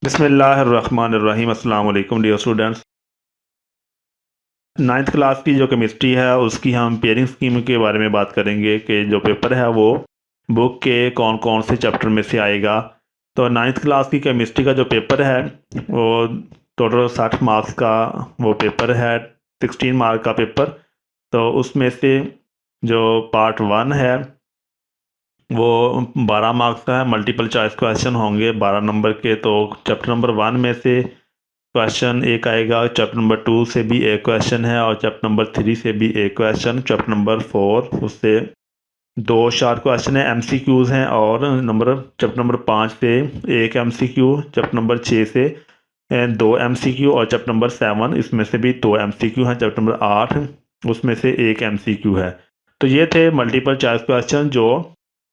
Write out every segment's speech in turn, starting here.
बिस्मिल्लाहिर्रहमानिर्रहीम। अस्सलाम वालेकुम डियर स्टूडेंट्स। नाइन्थ क्लास की जो केमिस्ट्री है उसकी हम पेयरिंग स्कीम के बारे में बात करेंगे कि जो पेपर है वो बुक के कौन कौन से चैप्टर में से आएगा। तो नाइन्थ क्लास की केमिस्ट्री का जो पेपर है वो टोटल 60 मार्क्स का वो पेपर है, 16 मार्क का पेपर। तो उसमें से जो पार्ट 1 है वो 12 मार्क्स का है। मल्टीपल चॉइस क्वेश्चन होंगे 12 नंबर के। तो चैप्टर नंबर 1 में से क्वेश्चन एक आएगा, चैप्टर नंबर 2 से भी एक क्वेश्चन है और चैप्टर नंबर 3 से भी एक क्वेश्चन, चैप्टर नंबर 4 उससे दो शार्ट क्वेश्चन है, एमसीक्यूज हैं। और चैप्टर नंबर 5 से एक एमसीक्यू, चैप्टर नंबर 6 से दो एमसीक्यू और चैप्टर नंबर 7 इसमें से भी दो एमसीक्यू हैं, चैप्टर नंबर 8 उसमें से एक एमसीक्यू है। तो ये थे मल्टीपल चॉइस क्वेश्चन जो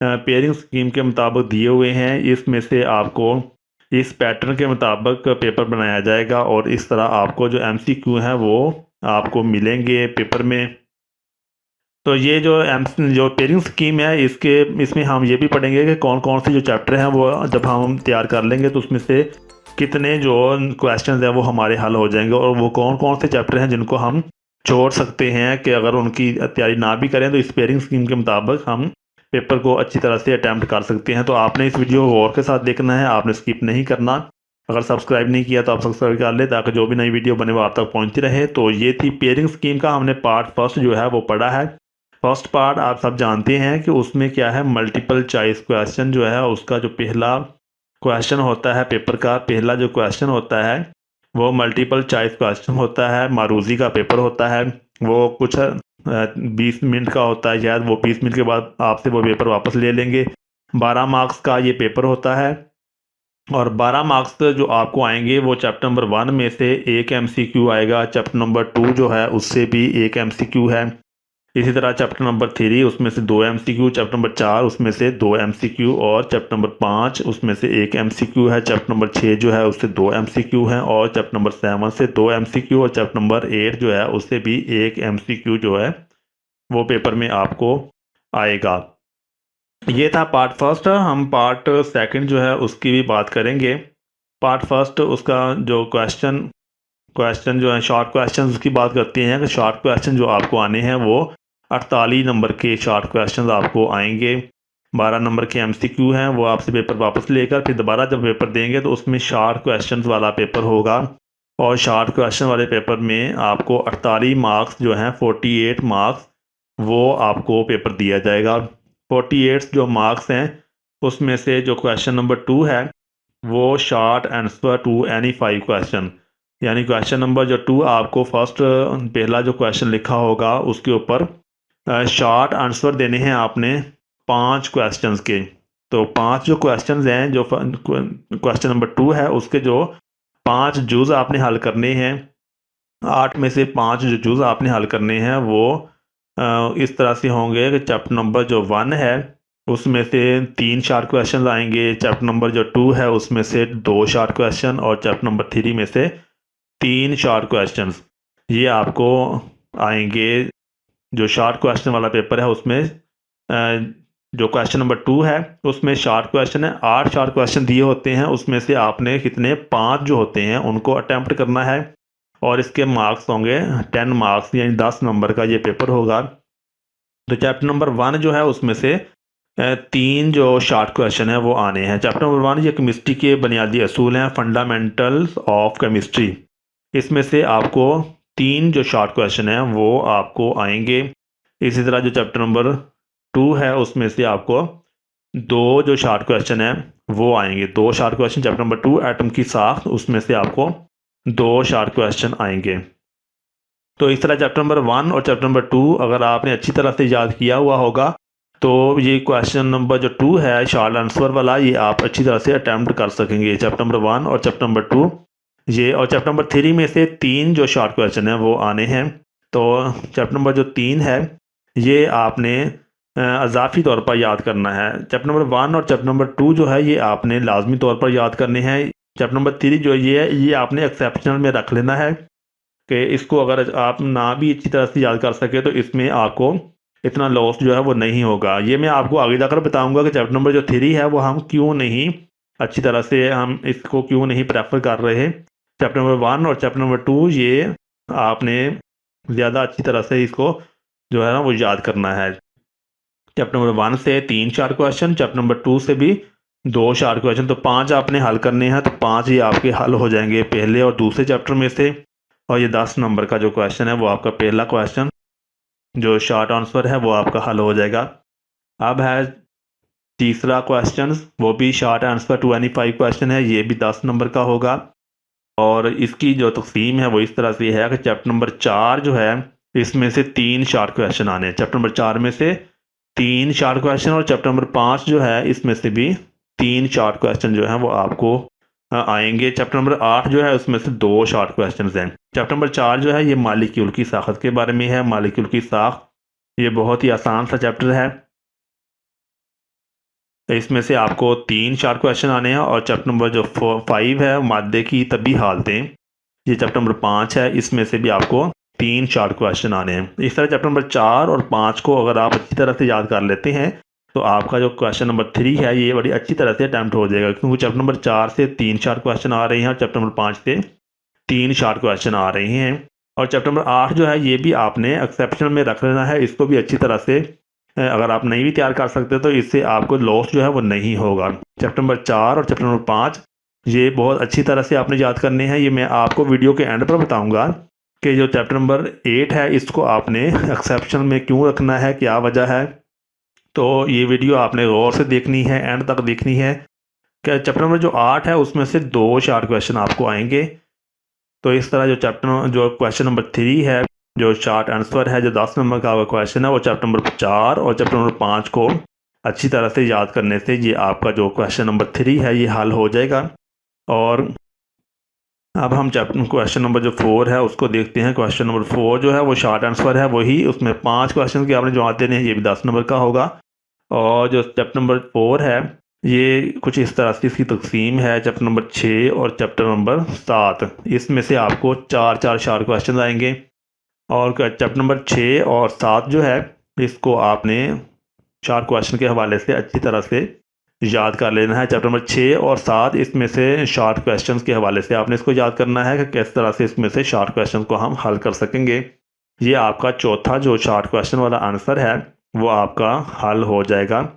पेयरिंग स्कीम के मुताबिक दिए हुए हैं। इसमें से आपको इस पैटर्न के मुताबिक पेपर बनाया जाएगा और इस तरह आपको जो एमसीक्यू हैं वो आपको मिलेंगे पेपर में। तो ये जो पेयरिंग स्कीम है इसमें हम ये भी पढ़ेंगे कि कौन कौन से जो चैप्टर हैं वो जब हम तैयार कर लेंगे तो उसमें से कितने जो क्वेश्चन हैं वो हमारे हल हो जाएंगे और वो कौन कौन से चैप्टर हैं जिनको हम छोड़ सकते हैं कि अगर उनकी तैयारी ना भी करें तो इस पेयरिंग स्कीम के मुताबिक हम पेपर को अच्छी तरह से अटैम्प्ट कर सकते हैं। तो आपने इस वीडियो को गौर के साथ देखना है, आपने स्किप नहीं करना। अगर सब्सक्राइब नहीं किया तो आप सब्सक्राइब कर ले ताकि जो भी नई वीडियो बने वो आप तक पहुंचती रहे। तो ये थी पेयरिंग स्कीम का हमने पार्ट फर्स्ट जो है वो पढ़ा है। फर्स्ट पार्ट आप सब जानते हैं कि उसमें क्या है, मल्टीपल चॉइस क्वेश्चन जो है उसका जो पहला क्वेश्चन होता है, पेपर का पहला जो क्वेश्चन होता है वो मल्टीपल चॉइस क्वेश्चन होता है। मारूजी का पेपर होता है, वो कुछ 20 मिनट का होता है शायद। वो 20 मिनट के बाद आपसे वो पेपर वापस ले लेंगे। 12 मार्क्स का ये पेपर होता है और 12 मार्क्स जो आपको आएंगे वो चैप्टर नंबर 1 में से एक एमसीक्यू आएगा, चैप्टर नंबर 2 जो है उससे भी एक एमसीक्यू है। इसी तरह चैप्टर नंबर 3 उसमें से दो एमसीक्यू, चैप्टर नंबर 4 उसमें से दो एमसीक्यू और चैप्टर नंबर 5 उसमें से एक एमसीक्यू है। चैप्टर नंबर 6 जो है उससे दो एमसीक्यू हैं और चैप्टर नंबर 7 से दो एमसीक्यू और चैप्टर नंबर 8 जो है उससे भी एक एमसीक्यू जो है वो पेपर में आपको आएगा। ये था पार्ट फर्स्ट। हम पार्ट सेकंड जो है उसकी भी बात करेंगे। पार्ट फर्स्ट उसका जो क्वेश्चन जो है शॉर्ट क्वेश्चन उसकी बात करते हैं कि शॉर्ट क्वेश्चन जो आपको आने हैं वो 48 नंबर के शॉर्ट क्वेश्चन आपको आएंगे। 12 नंबर के एमसीक्यू हैं, वो आपसे पेपर वापस लेकर फिर दोबारा जब पेपर देंगे तो उसमें शॉर्ट क्वेश्चन वाला पेपर होगा और शॉर्ट क्वेश्चन वाले पेपर में आपको 48 मार्क्स जो हैं 48 मार्क्स वो आपको पेपर दिया जाएगा। 48 जो मार्क्स हैं उसमें से जो क्वेश्चन नंबर 2 है वो short answer to any 5 question, यानी क्वेश्चन नंबर जो 2 आपको फर्स्ट पहला जो क्वेश्चन लिखा होगा उसके ऊपर शॉर्ट आंसर देने हैं आपने 5 क्वेश्चंस के। तो 5 जो क्वेश्चंस हैं, जो क्वेश्चन नंबर 2 है उसके जो 5 जूज़ आपने हल करने हैं, 8 में से 5 जो जूज़ आपने हल करने हैं वो इस तरह से होंगे कि चैप्टर नंबर जो 1 है उसमें से 3 शॉर्ट क्वेश्चन आएंगे, चैप्टर नंबर जो 2 है उसमें से 2 शॉर्ट क्वेश्चन और चैप्टर नंबर 3 में से 3 शॉर्ट क्वेश्चंस ये आपको आएंगे। जो शॉर्ट क्वेश्चन वाला पेपर है उसमें जो क्वेश्चन नंबर 2 है उसमें शॉर्ट क्वेश्चन है, 8 शॉर्ट क्वेश्चन दिए होते हैं, उसमें से आपने कितने 5 जो होते हैं उनको अटैम्प्ट करना है और इसके मार्क्स होंगे 10 मार्क्स, यानी 10 नंबर का ये पेपर होगा। तो चैप्टर नंबर 1 जो है उसमें से 3 जो शॉर्ट क्वेश्चन है वो आने हैं। चैप्टर नंबर 1 ये केमिस्ट्री के बुनियादी असूल हैं, फंडामेंटल्स ऑफ केमिस्ट्री। इसमें से आपको 3 जो शॉर्ट क्वेश्चन हैं वो आपको आएंगे। इसी तरह जो चैप्टर नंबर 2 है उसमें से आपको 2 जो शॉर्ट क्वेश्चन हैं वो आएंगे। 2 short question chapter number 2 atom की साख्त, उसमें से आपको 2 शॉर्ट क्वेश्चन आएंगे। तो इस तरह चैप्टर नंबर 1 और चैप्टर नंबर 2 अगर आपने अच्छी तरह से याद किया हुआ होगा तो ये क्वेश्चन नंबर जो 2 है शॉर्ट आंसर वाला ये आप अच्छी तरह से अटैम्प्ट कर सकेंगे। चैप्टर नंबर 1 और चैप्टर नंबर 2 ये, और चैप्टर नंबर 3 में से 3 जो शॉर्ट क्वेश्चन है वो आने हैं। तो चैप्टर नंबर जो 3 है ये आपने अजाफी तौर पर याद करना है। चैप्टर नंबर 1 और चैप्टर नंबर 2 जो है ये आपने लाजमी तौर पर याद करने हैं। चैप्टर नंबर 3 जो ये आपने एक्सेप्शनल में रख लेना है कि इसको अगर आप ना भी अच्छी तरह से याद कर सके तो इसमें आपको इतना लॉस जो है वो नहीं होगा। ये मैं आपको आगे जाकर बताऊंगा कि चैप्टर नंबर जो 3 है वो हम क्यों नहीं अच्छी तरह से हम इसको क्यों नहीं प्रेफर कर रहे। चैप्टर नंबर 1 और चैप्टर नंबर 2 ये आपने ज़्यादा अच्छी तरह से इसको जो है ना वो याद करना है। चैप्टर नंबर 1 से 3-4 क्वेश्चन, चैप्टर नंबर 2 से भी 2-4 क्वेश्चन, तो 5 आपने हल करने हैं। तो 5 ये आपके हल हो जाएंगे पहले और दूसरे चैप्टर में से। और ये 10 नंबर का जो क्वेश्चन है वो आपका पहला क्वेश्चन जो शॉर्ट आंसर है वो आपका हल हो जाएगा। अब है तीसरा क्वेश्चन, वो भी शॉर्ट आंसर 25 क्वेश्चन है, ये भी 10 नंबर का होगा। और इसकी जो तकसीम है वो इस तरह से है कि चैप्टर नंबर 4 जो है इसमें से 3 शॉर्ट क्वेश्चन आने हैं। चैप्टर नंबर 4 में से 3 शॉर्ट क्वेश्चन और चैप्टर नंबर 5 जो है इसमें से भी 3 शॉर्ट क्वेश्चन जो है वो आपको आएंगे। चैप्टर नंबर 8 जो है उसमें से 2 शॉर्ट क्वेश्चन हैं। चैप्टर नंबर 4 जो है ये मालिक्यूल की साख्त के बारे में है। मालिक्यूल की साख्त ये बहुत ही आसान सा चैप्टर है, इसमें से आपको 3 शॉर्ट क्वेश्चन आने हैं। और चैप्टर नंबर जो 5 है मादे की तभी हालतें, ये चैप्टर नंबर 5 है, इसमें से भी आपको 3 शॉर्ट क्वेश्चन आने हैं। इस तरह चैप्टर नंबर 4 और 5 को अगर आप अच्छी तरह से याद कर लेते हैं तो आपका जो क्वेश्चन नंबर 3 है ये बड़ी अच्छी तरह से अटैम्प्ट हो जाएगा, क्योंकि चैप्टर नंबर 4 से 3 शॉर्ट क्वेश्चन आ रहे हैं और चैप्टर नंबर 5 से 3 शॉर्ट क्वेश्चन आ रहे हैं। और चैप्टर नंबर 8 जो है ये भी आपने एक्सेप्शन में रख लेना है, इसको भी अच्छी तरह से अगर आप नहीं भी तैयार कर सकते तो इससे आपको लॉस जो है वो नहीं होगा। चैप्टर नंबर 4 और चैप्टर नंबर 5 ये बहुत अच्छी तरह से आपने याद करने हैं। ये मैं आपको वीडियो के एंड पर बताऊंगा कि जो चैप्टर नंबर 8 है इसको आपने एक्सेप्शन में क्यों रखना है, क्या वजह है। तो ये वीडियो आपने गौर से देखनी है, एंड तक देखनी है। क्या चैप्टर नंबर जो 8 है उसमें से 2 शॉर्ट क्वेश्चन आपको आएंगे। तो इस तरह जो क्वेश्चन नंबर 3 है जो शॉर्ट आंसर है, जो 10 नंबर का क्वेश्चन है, वो चैप्टर नंबर 4 और चैप्टर नंबर 5 को अच्छी तरह से याद करने से ये आपका जो क्वेश्चन नंबर 3 है ये हल हो जाएगा। और अब हम क्वेश्चन नंबर जो 4 है उसको देखते हैं। क्वेश्चन नंबर 4 जो है वो शॉर्ट आंसर है वही, उसमें 5 क्वेश्चन के आपने जवाब देने हैं, ये भी 10 नंबर का होगा। और जो चैप्टर नंबर 4 है ये कुछ इस तरह से इसकी तकसीम है। चैप्टर नंबर 6 और चैप्टर नंबर 7 इसमें से आपको 4-4 शॉर्ट क्वेश्चन आएंगे। और चैप्टर नंबर 6 और 7 जो है इसको आपने शॉर्ट क्वेश्चन के हवाले से अच्छी तरह से याद कर लेना है। चैप्टर नंबर 6 और 7 इसमें से शॉर्ट क्वेश्चन के हवाले से आपने इसको याद करना है कि किस तरह से इसमें से शॉर्ट क्वेश्चन को हम हल कर सकेंगे। ये आपका चौथा जो शॉर्ट क्वेश्चन वाला आंसर है वो आपका हल हो जाएगा।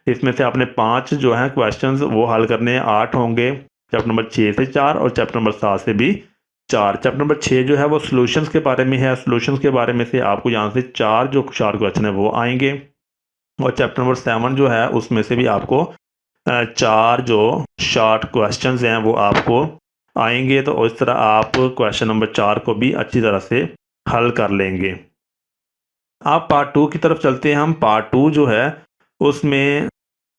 इसमें से आपने 5 जो हैं क्वेश्चंस वो हल करने 8 होंगे। चैप्टर नंबर 6 से 4 और चैप्टर नंबर 7 से भी 4। चैप्टर नंबर 6 जो है वो सॉल्यूशंस के बारे में है। सॉल्यूशंस के बारे में से आपको यहाँ से 4 जो शॉर्ट क्वेश्चन है वो आएंगे। और चैप्टर नंबर 7 जो है उसमें से भी आपको 4 जो शॉर्ट क्वेश्चंस हैं वो आपको आएंगे। तो इस तरह आप क्वेश्चन नंबर 4 को भी अच्छी तरह से हल कर लेंगे। आप पार्ट 2 की तरफ चलते हैं। हम पार्ट 2 जो है उसमें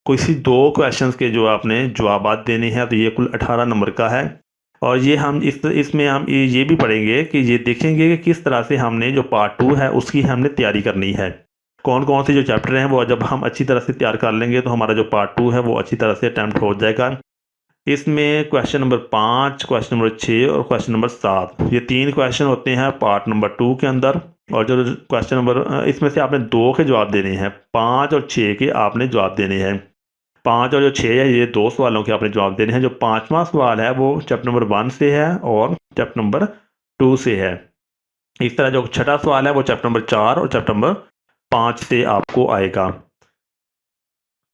किसी 2 क्वेश्चंस के जो आपने जवाब देने हैं, तो ये कुल 18 नंबर का है। और ये हम इसमें हम ये भी पढ़ेंगे कि ये देखेंगे कि किस तरह से हमने जो पार्ट 2 है उसकी हमने तैयारी करनी है। कौन कौन से जो चैप्टर हैं वो जब हम अच्छी तरह से तैयार कर लेंगे तो हमारा जो पार्ट 2 है वो अच्छी तरह से अटैम्प्ट हो जाएगा। इसमें क्वेश्चन नंबर 5, क्वेश्चन नंबर 6 और क्वेश्चन नंबर 7 ये 3 क्वेश्चन होते हैं पार्ट नंबर 2 के अंदर। और जो क्वेश्चन नंबर इसमें से आपने 2 के जवाब देने हैं, 5 और 6 के आपने जवाब देने हैं। 5 और जो 6 है ये 2 सवालों के आपने जवाब देने हैं। जो 5वां सवाल है वो चैप्टर नंबर 1 से है और चैप्टर नंबर 2 से है। इस तरह जो 6ठा सवाल है वो चैप्टर नंबर 4 और चैप्टर नंबर 5 से आपको आएगा।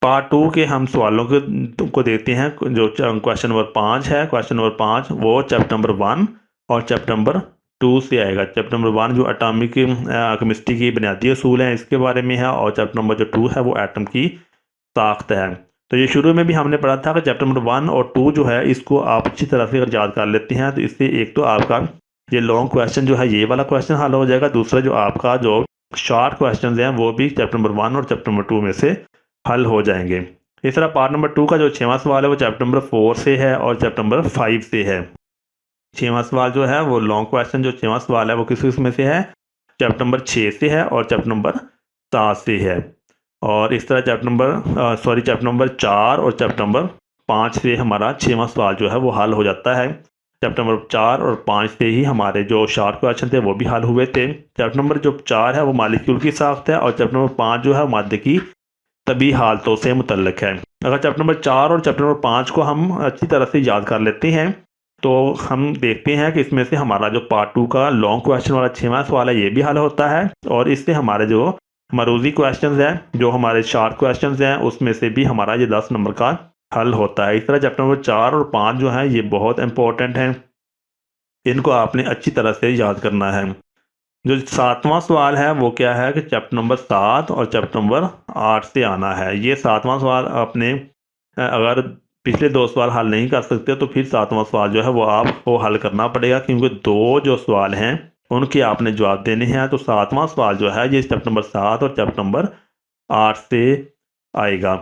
पार्ट 2 के हम सवालों को देखते हैं। जो क्वेश्चन नंबर 5 है, क्वेश्चन नंबर 5 वो चैप्टर नंबर 1 और चैप्टर नंबर 2 से आएगा। चैप्टर नंबर 1 जो एटॉमिक केमिस्ट्री की बुनियादी असूल हैं इसके बारे में है, और चैप्टर नंबर जो 2 है वो एटम की साख्त है। तो ये शुरू में भी हमने पढ़ा था कि चैप्टर नंबर 1 और 2 जो है इसको आप अच्छी तरह से अगर याद कर लेते हैं तो इससे एक तो आपका ये लॉन्ग क्वेश्चन जो है ये वाला क्वेश्चन हल हो जाएगा। दूसरा जो आपका जो शॉर्ट क्वेश्चन हैं वो भी चैप्टर नंबर 1 और चैप्टर नंबर 2 में से हल हो जाएंगे। इस तरह पार्ट नंबर 2 का जो 6वां सवाल है वो चैप्टर नंबर 4 से है और चैप्टर नंबर 5 से है। 6वां सवाल जो है वो लॉन्ग क्वेश्चन जो 6वां सवाल है वो किस में से है, चैप्टर नंबर 6 से है और चैप्टर नंबर 7 से है। और इस तरह चैप्टर नंबर 4 और चैप्टर नंबर 5 से हमारा 6वां सवाल जो है वो हल हो जाता है। चैप्टर नंबर 4 और 5 से ही हमारे जो शॉर्ट क्वेश्चन थे वो भी हल हुए थे। चैप्टर नंबर जो 4 है वो मालिक्यूल की साख्त है और चैप्टर नंबर 5 जो है मादे की तभी हालतों से मुतल्लिक है। अगर चैप्टर नंबर 4 और चैप्टर नंबर 5 को हम अच्छी तरह से याद कर लेते हैं तो हम देखते हैं कि इसमें से हमारा जो पार्ट 2 का लॉन्ग क्वेश्चन वाला 6वां सवाल है ये भी हल होता है, और इससे हमारे जो मरूजी क्वेश्चंस हैं, जो हमारे शॉर्ट क्वेश्चंस हैं, उसमें से भी हमारा ये 10 नंबर का हल होता है। इस तरह चैप्टर नंबर 4 और 5 जो है ये बहुत इंपॉर्टेंट हैं, इनको आपने अच्छी तरह से याद करना है। जो 7वां सवाल है वो क्या है कि चैप्टर नंबर 7 और चैप्टर नंबर 8 से आना है। ये 7वां सवाल आपने अगर पिछले 2 सवाल हल नहीं कर सकते तो फिर 7वां सवाल जो है वो आपको हल करना पड़ेगा, क्योंकि 2 जो सवाल हैं उनके आपने जवाब देने हैं। तो 7वां सवाल जो है ये चैप्टर नंबर 7 और चैप्टर नंबर 8 से आएगा।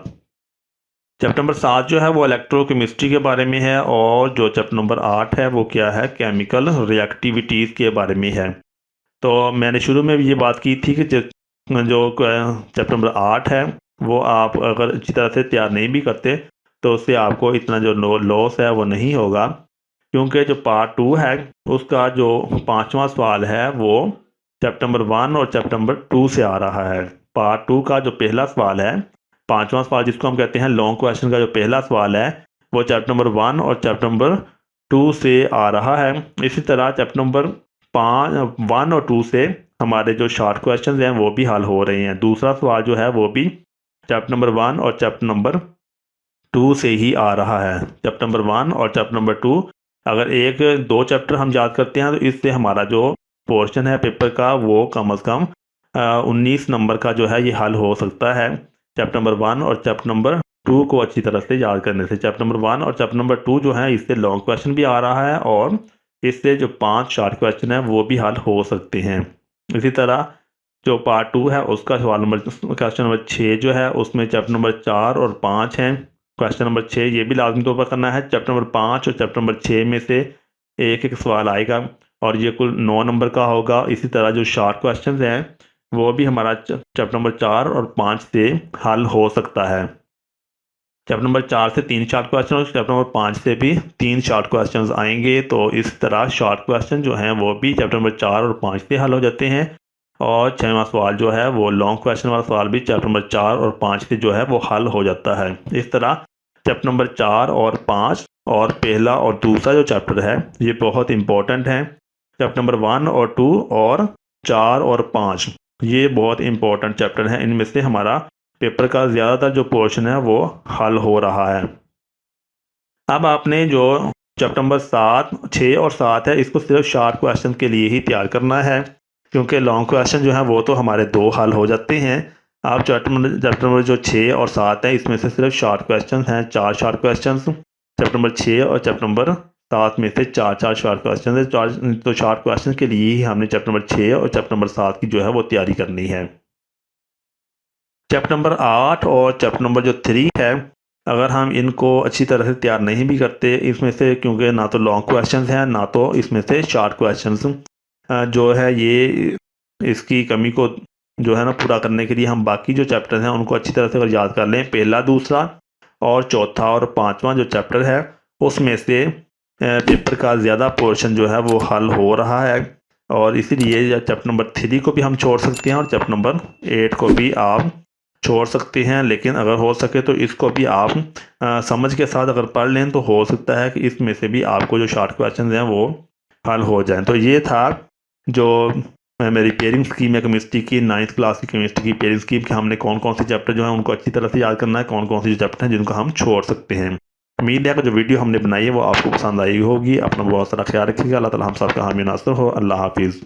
चैप्टर नंबर 7 जो है वो इलेक्ट्रोकेमिस्ट्री के बारे में है, और जो चैप्टर नंबर 8 है वो क्या है, केमिकल रिएक्टिविटीज़ के बारे में है। तो मैंने शुरू में भी ये बात की थी कि जो चैप्टर नंबर 8 है वो आप अगर अच्छी तरह से तैयार नहीं भी करते तो उससे आपको इतना जो लॉस है वो नहीं होगा, क्योंकि जो पार्ट 2 है उसका जो 5वां सवाल है वो चैप्टर नंबर 1 और चैप्टर नंबर 2 से आ रहा है। पार्ट 2 का जो पहला सवाल है, 5वां सवाल जिसको हम कहते हैं लॉन्ग क्वेश्चन का जो पहला सवाल है, वो चैप्टर नंबर 1 और चैप्टर नंबर 2 से आ रहा है। इसी तरह चैप्टर नंबर 1 और 2 से हमारे जो शॉर्ट क्वेश्चन हैं वो भी हल हो रहे हैं। दूसरा सवाल जो है वो भी चैप्टर नंबर 1 और चैप्टर नंबर 2 से ही आ रहा है। चैप्टर नंबर 1 और चैप्टर नंबर 2 अगर 1-2 चैप्टर हम याद करते हैं तो इससे हमारा जो पोर्शन है पेपर का वो कम अज़ कम 19 नंबर का जो है ये हल हो सकता है। चैप्टर नंबर 1 और चैप्टर नंबर 2 को अच्छी तरह से याद करने से। चैप्टर नंबर 1 और चैप्टर नंबर 2 जो है इससे लॉन्ग क्वेश्चन भी आ रहा है, और इससे जो 5 शॉर्ट क्वेश्चन है वो भी हल हो सकते हैं। इसी तरह जो पार्ट 2 है उसका क्वेश्चन नंबर 6 जो है उसमें चैप्टर नंबर 4 और 5 हैं। क्वेश्चन नंबर 6 ये भी लाजमी तौर पर करना है। चैप्टर नंबर 5 और चैप्टर नंबर 6 में से एक सवाल आएगा और ये कुल 9 नंबर का होगा। इसी तरह जो शॉर्ट क्वेश्चन हैं वो भी हमारा चैप्टर नंबर 4 और 5 से हल हो सकता है। चैप्टर नंबर 4 से 3 शॉर्ट क्वेश्चन और चैप्टर नंबर 5 से भी 3 शॉर्ट क्वेश्चन आएंगे। तो इस तरह शॉर्ट क्वेश्चन जो हैं वो भी चैप्टर नंबर 4 और 5 से हल हो जाते हैं, और 6वां सवाल जो है वो लॉन्ग क्वेश्चन वाला सवाल भी चैप्टर नंबर 4 और 5 से जो है वो हल हो जाता है। इस तरह चैप्टर नंबर 4 और 5 और पहला और दूसरा जो चैप्टर है ये बहुत इंपॉर्टेंट हैं। चैप्टर नंबर 1 और 2 और 4 और 5 ये बहुत इंपॉर्टेंट चैप्टर हैं। इनमें से हमारा पेपर का ज़्यादातर जो पोर्शन है वो हल हो रहा है। अब आपने जो चैप्टर नंबर 6 और 7 है इसको सिर्फ शॉर्ट क्वेश्चन के लिए ही तैयार करना है, क्योंकि लॉन्ग क्वेश्चन जो है वो तो हमारे 2 हल हो जाते हैं। आप चैप्टर नंबर जो 6 और 7 है इसमें से सिर्फ शॉर्ट क्वेश्चन हैं, 4 शॉर्ट क्वेश्चन। चैप्टर नंबर 6 और चैप्टर नंबर 7 में से 4 शॉर्ट क्वेश्चन है। तो शॉर्ट क्वेश्चन के लिए ही हमने चैप्टर नंबर 6 और चैप्टर नंबर 7 की जो है वो तैयारी करनी है। चैप्टर नंबर 8 और चैप्टर नंबर जो 3 है, अगर हम इनको अच्छी तरह से तैयार नहीं भी करते इसमें से, क्योंकि ना तो लॉन्ग क्वेश्चंस हैं ना तो इसमें से शॉर्ट क्वेश्चंस जो है, ये इसकी कमी को जो है ना पूरा करने के लिए हम बाकी जो चैप्टर हैं उनको अच्छी तरह से अगर याद कर लें, पहला, दूसरा और चौथा और 5वां जो चैप्टर है उसमें से पेपर का ज़्यादा पोर्शन जो है वो हल हो रहा है, और इसीलिए चैप्टर नंबर 3 को भी हम छोड़ सकते हैं और चैप्टर नंबर 8 को भी आप छोड़ सकते हैं। लेकिन अगर हो सके तो इसको भी आप समझ के साथ अगर पढ़ लें तो हो सकता है कि इसमें से भी आपको जो शॉर्ट क्वेश्चन हैं वो हल हो जाएं। तो ये था जो मेरी पेयरिंग स्कीम है केमिस्ट्री की, 9th क्लास की केमिस्ट्री की पेयरिंग स्कीम के हमने कौन कौन से चैप्टर जो हैं उनको अच्छी तरह से याद करना है, कौन कौन से चैप्टर हैं जिनको हम छोड़ सकते हैं। उम्मीद है कि जो वीडियो हमने बनाई है वो आपको पसंद आई होगी। अपना बहुत सारा ख्याल रखिएगा। अल्लाह ताला हम सबका हामी नासर हो। अल्लाह हाफिज़।